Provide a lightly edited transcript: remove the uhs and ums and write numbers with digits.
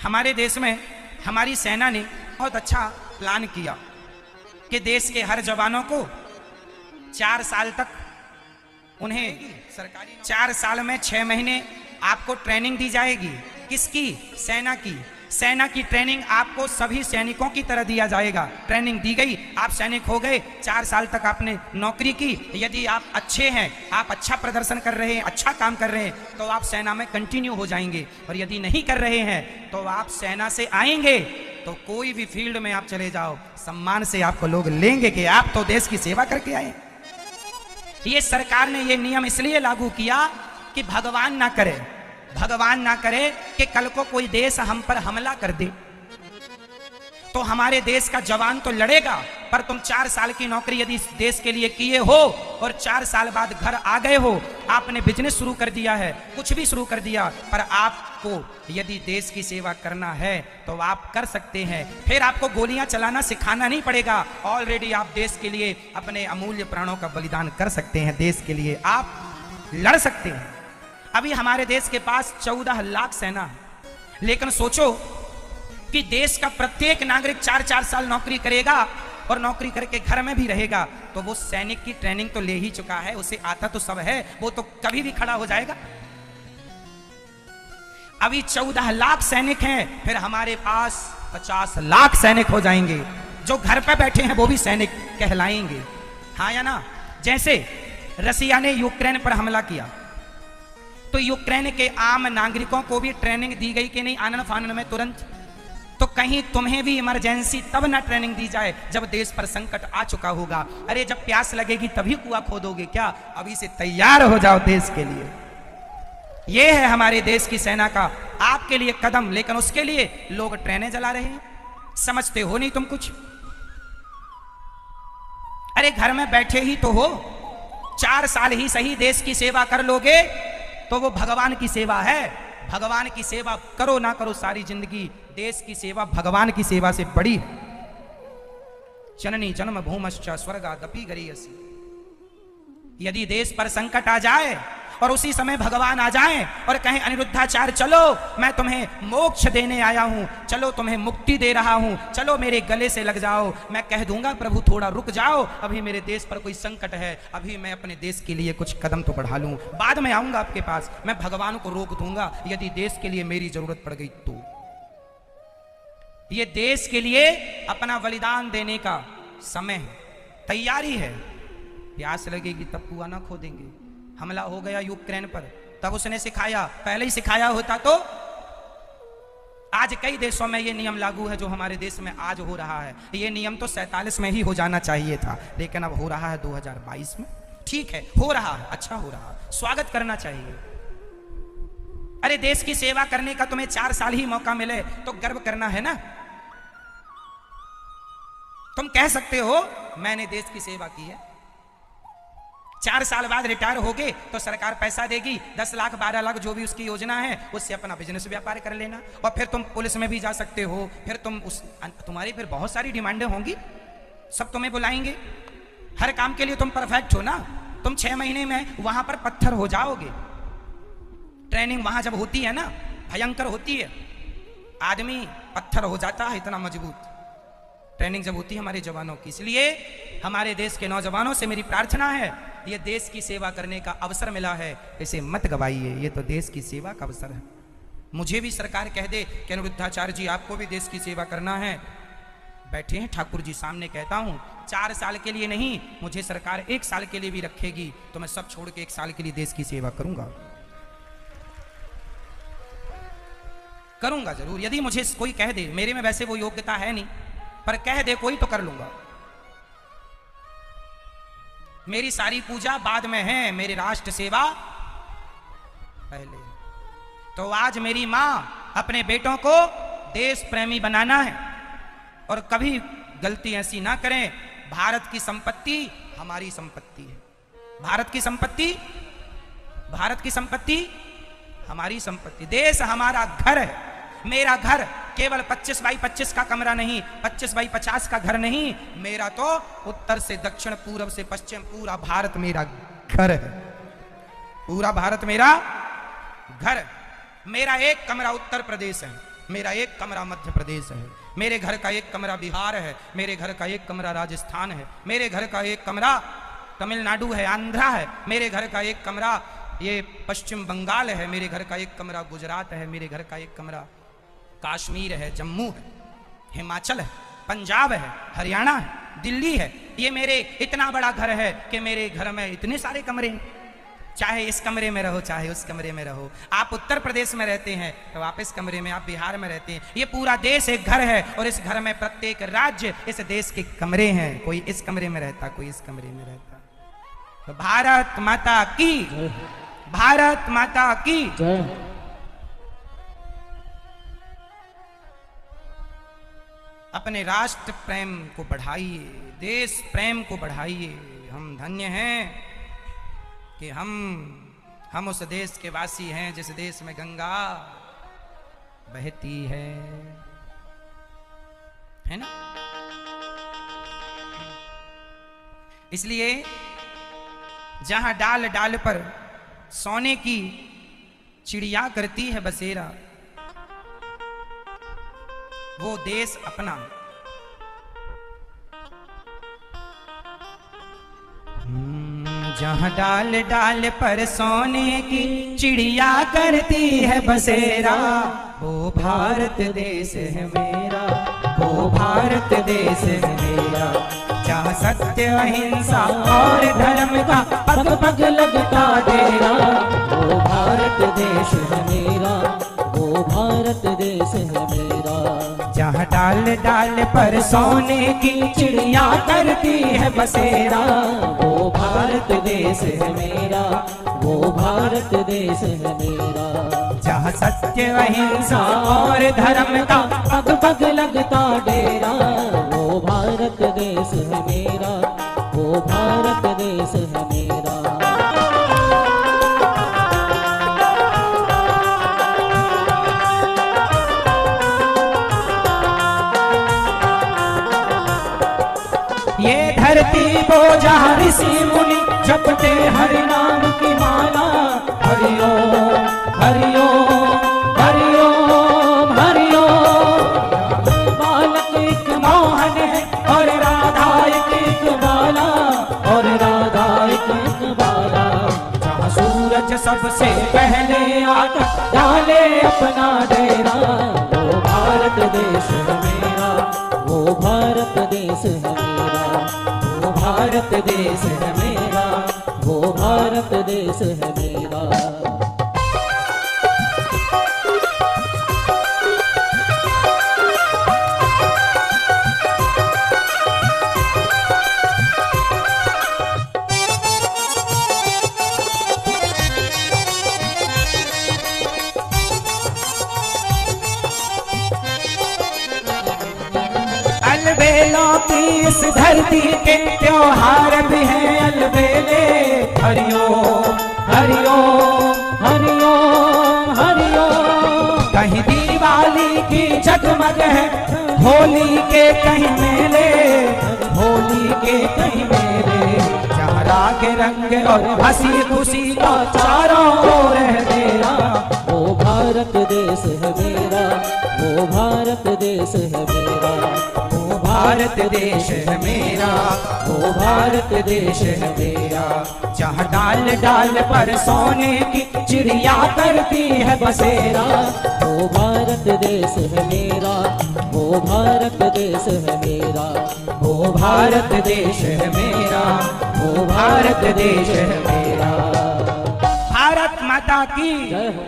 हमारे देश में हमारी सेना ने बहुत अच्छा प्लान किया कि देश के हर जवानों को 4 साल तक उन्हें सरकारी 4 साल में 6 महीने आपको ट्रेनिंग दी जाएगी। किसकी? सेना की। सेना की ट्रेनिंग आपको सभी सैनिकों की तरह दिया जाएगा। ट्रेनिंग दी गई, आप सैनिक हो गए, 4 साल तक आपने नौकरी की। यदि आप अच्छे हैं, आप अच्छा प्रदर्शन कर रहे हैं, अच्छा काम कर रहे हैं, तो आप सेना में कंटिन्यू हो जाएंगे। और यदि नहीं कर रहे हैं तो आप सेना से आएंगे तो कोई भी फील्ड में आप चले जाओ, सम्मान से आपको लोग लेंगे कि आप तो देश की सेवा करके आए। ये सरकार ने ये नियम इसलिए लागू किया कि भगवान ना करे कि कल को कोई देश हम पर हमला कर दे तो हमारे देश का जवान तो लड़ेगा, पर तुम 4 साल की नौकरी यदि इस देश के लिए किए हो और 4 साल बाद घर आ गए हो, आपने बिजनेस शुरू कर दिया है, कुछ भी शुरू कर दिया, पर आपको यदि देश की सेवा करना है तो आप कर सकते हैं। फिर आपको गोलियां चलाना सिखाना नहीं पड़ेगा। ऑलरेडी आप देश के लिए अपने अमूल्य प्राणों का बलिदान कर सकते हैं, देश के लिए आप लड़ सकते हैं। अभी हमारे देश के पास 14 लाख सेना है, लेकिन सोचो कि देश का प्रत्येक नागरिक 4-4 साल नौकरी करेगा और नौकरी करके घर में भी रहेगा, तो वो सैनिक की ट्रेनिंग तो ले ही चुका है, उसे आता तो सब है, वो तो कभी भी खड़ा हो जाएगा। अभी 14 लाख सैनिक हैं, फिर हमारे पास 50 लाख सैनिक हो जाएंगे। जो घर पे बैठे हैं वो भी सैनिक कहलाएंगे, हाँ या ना? जैसे रसिया ने यूक्रेन पर हमला किया तो यूक्रेन के आम नागरिकों को भी ट्रेनिंग दी गई कि नहीं आनन फानन में तुरंत। तो कहीं तुम्हें भी इमरजेंसी तब ना ट्रेनिंग दी जाए जब देश पर संकट आ चुका होगा। अरे जब प्यास लगेगी तभी कुआं खोदोगे क्या? अभी से तैयार हो जाओ देश के लिए। यह है हमारे देश की सेना का आपके लिए कदम, लेकिन उसके लिए लोग ट्रेनें जला रहे हैं। समझते हो नहीं तुम कुछ? अरे घर में बैठे ही तो हो, 4 साल ही सही देश की सेवा कर लोगे तो वो भगवान की सेवा है। भगवान की सेवा करो ना करो सारी जिंदगी, देश की सेवा भगवान की सेवा से बड़ी है। जननी जन्म भूमश्च स्वर्गादपि गरीयसी। यदि देश पर संकट आ जाए और उसी समय भगवान आ जाएं और कहें अनिरुद्धाचार्य चलो मैं तुम्हें मोक्ष देने आया हूं, चलो तुम्हें मुक्ति दे रहा हूं, चलो मेरे गले से लग जाओ, मैं कह दूंगा प्रभु थोड़ा रुक जाओ, अभी मेरे देश पर कोई संकट है, अभी मैं अपने देश के लिए कुछ कदम तो बढ़ा लूं, बाद में आऊंगा आपके पास, मैं भगवान को रोक दूंगा यदि देश के लिए मेरी जरूरत पड़ गई तो। ये देश के लिए अपना बलिदान देने का समय है, तैयारी है। प्यास लगेगी तब कुआं ना खोदेंगे। हमला हो गया यूक्रेन पर, तब उसने सिखाया, पहले ही सिखाया होता तो आज कई देशों में ये नियम लागू है जो हमारे देश में आज हो रहा है। ये नियम तो 47 में ही हो जाना चाहिए था, लेकिन अब हो रहा है 2022 में। ठीक है, हो रहा है, अच्छा हो रहा है, स्वागत करना चाहिए। अरे देश की सेवा करने का तुम्हें 4 साल ही मौका मिले तो गर्व करना है ना। तुम कह सकते हो मैंने देश की सेवा की है। 4 साल बाद रिटायर होगे तो सरकार पैसा देगी, 10 लाख 12 लाख जो भी उसकी योजना है उससे अपना बिजनेस व्यापार कर लेना, और फिर तुम पुलिस में भी जा सकते हो। फिर तुम्हारी फिर बहुत सारी डिमांडें होंगी, सब तुम्हें बुलाएंगे। हर काम के लिए तुम परफेक्ट हो ना। तुम 6 महीने में वहां पर पत्थर हो जाओगे। ट्रेनिंग वहां जब होती है ना, भयंकर होती है, आदमी पत्थर हो जाता है, इतना मजबूत ट्रेनिंग जब होती है हमारे जवानों की। इसलिए हमारे देश के नौजवानों से मेरी प्रार्थना है, ये देश की सेवा करने का अवसर मिला है, इसे मत गवाइए। ये तो देश की सेवा का अवसर है। मुझे भी सरकार कह दे कि अनिरुद्धाचार्य जी आपको भी देश की सेवा करना है, बैठे हैं ठाकुर जी सामने, कहता हूं 4 साल के लिए नहीं, मुझे सरकार 1 साल के लिए भी रखेगी तो मैं सब छोड़ के 1 साल के लिए देश की सेवा करूंगा जरूर। यदि मुझे कोई कह दे, मेरे में वैसे वो योग्यता है नहीं, पर कह दे कोई तो कर लूंगा। मेरी सारी पूजा बाद में है, मेरी राष्ट्र सेवा पहले। तो आज मेरी मां अपने बेटों को देश प्रेमी बनाना है और कभी गलती ऐसी ना करें। भारत की संपत्ति हमारी संपत्ति है, भारत की संपत्ति हमारी संपत्ति, देश हमारा घर है। मेरा घर केवल 25 बाई 25 का कमरा नहीं, 25 बाई 50 का घर नहीं, मेरा तो उत्तर से दक्षिण, पूरब से पश्चिम, पूरा भारत मेरा घर है। पूरा भारत मेरा घर। मेरा एक कमरा उत्तर प्रदेश है, मेरा एक कमरा मध्य प्रदेश है, मेरे घर का एक कमरा बिहार है, मेरे घर का एक कमरा राजस्थान है, मेरे घर का एक कमरा तमिलनाडु है, आंध्रा है, मेरे घर का एक कमरा ये पश्चिम बंगाल है, मेरे घर का एक कमरा गुजरात है, मेरे घर का एक कमरा कश्मीर है, जम्मू है, हिमाचल है, पंजाब है, हरियाणा है, दिल्ली है। ये मेरे इतना बड़ा घर है कि मेरे घर में इतने सारे कमरे हैं। चाहे इस कमरे में रहो, चाहे उस कमरे में रहो। आप उत्तर प्रदेश में रहते हैं तो आप इस कमरे में, आप बिहार में रहते हैं। ये पूरा देश एक घर है और इस घर में प्रत्येक राज्य इस देश के कमरे हैं। कोई इस कमरे में रहता, कोई इस कमरे में रहता। तो भारत माता की, भारत माता की। अपने राष्ट्र प्रेम को बढ़ाइए, देश प्रेम को बढ़ाइए। हम धन्य हैं कि हम उस देश के वासी हैं जिस देश में गंगा बहती है ना। इसलिए जहां डाल डाल पर सोने की चिड़िया करती है बसेरा, वो देश अपना। जहाँ डाल डाल पर सोने की चिड़िया करती है बसेरा, वो भारत देश है मेरा, वो भारत देश है मेरा। जहाँ सत्य अहिंसा और धर्म का पग पग लगता डेरा, वो भारत देश है मेरा, वो भारत देश है मेरा। जहाँ डाल डाल पर सोने की चिड़िया करती है बसेरा, वो भारत देश है मेरा, वो भारत देश है मेरा। जहाँ सत्य अहिंसा और धर्म का पग पग लगता डेरा, वो भारत देश है मेरा, वो भारत देश है मेरा। ये धरती वो जहाँ ऋषि मुनि जपते हरि नाम की माला। हरि ओम हरि ओम हरि ओम हरि ओम। बालक एक मोहन है और राधा एक बाला, और राधा एक बाला। जहाँ सूरज सबसे पहले आकर डाले अपना डेरा, वो भारत देश है मेरा, वो भारत देश है मेरा, वो भारत देश है मेरा, वो भारत देश है मेरा। अलबेलों की इस धरती के त्योहार भी हैं अलबेले। हरि ओम हरि ओम हरि ओम हरि ओम। कहीं दिवाली की जगमग है, होली के कहीं मेले, होली के कहीं मेले। जहाँ राग रंग और हंसी खुशी का चारों ओर है तेरा, वो भारत देश है मेरा, वो भारत देश है मेरा, वो भारत देश है मेरा, वो भारत देश है मेरा। जहाँ डाल डाल पर सोने की चिड़िया करती है बसेरा, वो भारत देश है मेरा, वो भारत देश है मेरा, वो भारत देश है मेरा, वो भारत देश है मेरा। भारत माता की जय हो।